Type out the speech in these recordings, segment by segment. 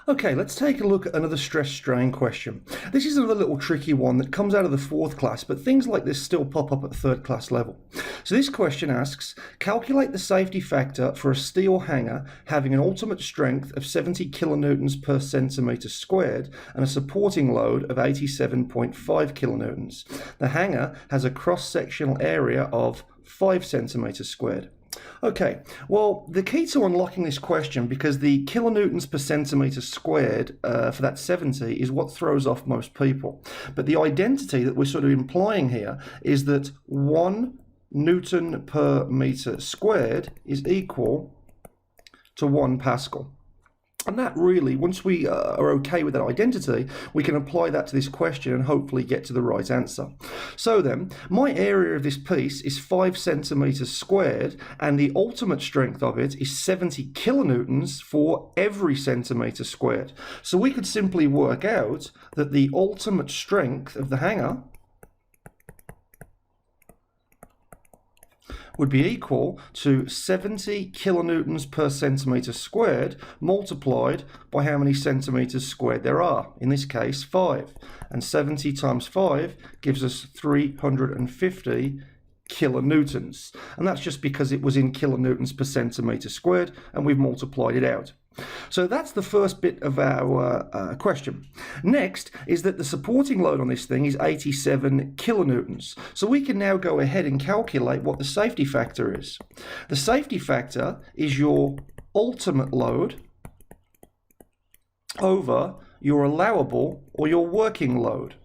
Okay, let's take a look at another stress strain question. This is another little tricky one that comes out of the fourth class, but things like this still pop up at the third class level. So this question asks, calculate the safety factor for a steel hanger having an ultimate strength of 70 kilonewtons per centimetre squared and a supporting load of 87.5 kilonewtons. The hanger has a cross-sectional area of 5 centimetres squared. Okay, well, the key to unlocking this question, because the kilonewtons per centimetre squared for that 70 is what throws off most people. But the identity that we're sort of implying here is that 1 Newton per metre squared is equal to 1 Pascal. And that really, once we are okay with that identity, we can apply that to this question and hopefully get to the right answer. So then, my area of this piece is 5 centimetres squared, and the ultimate strength of it is 70 kilonewtons for every centimetre squared. So we could simply work out that the ultimate strength of the hanger would be equal to 70 kilonewtons per centimetre squared multiplied by how many centimetres squared there are, in this case 5. And 70 times 5 gives us 350 kilonewtons. And that's just because it was in kilonewtons per centimetre squared, and we've multiplied it out. So that's the first bit of our question. Next is that the supporting load on this thing is 87 kilonewtons. So we can now go ahead and calculate what the safety factor is. The safety factor is your ultimate load over your allowable or your working load.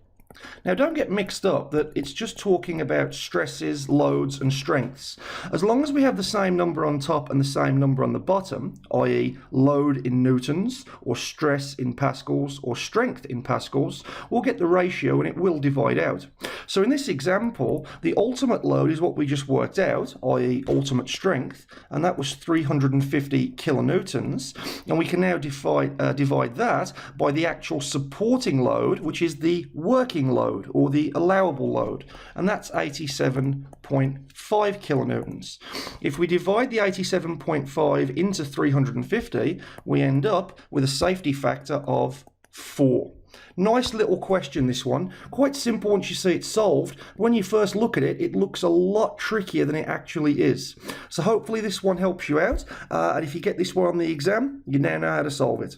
Now, don't get mixed up that it's just talking about stresses, loads, and strengths. As long as we have the same number on top and the same number on the bottom, i.e. load in newtons, or stress in pascals, or strength in pascals, we'll get the ratio and it will divide out. So in this example, the ultimate load is what we just worked out, i.e. ultimate strength, and that was 350 kilonewtons. And we can now divide that by the actual supporting load, which is the working load or the allowable load, and that's 87.5 kilonewtons. If we divide the 87.5 into 350, we end up with a safety factor of 4. Nice little question, this one. Quite simple once you see it solved. When you first look at it, it looks a lot trickier than it actually is. So hopefully this one helps you out, and if you get this one on the exam, you now know how to solve it.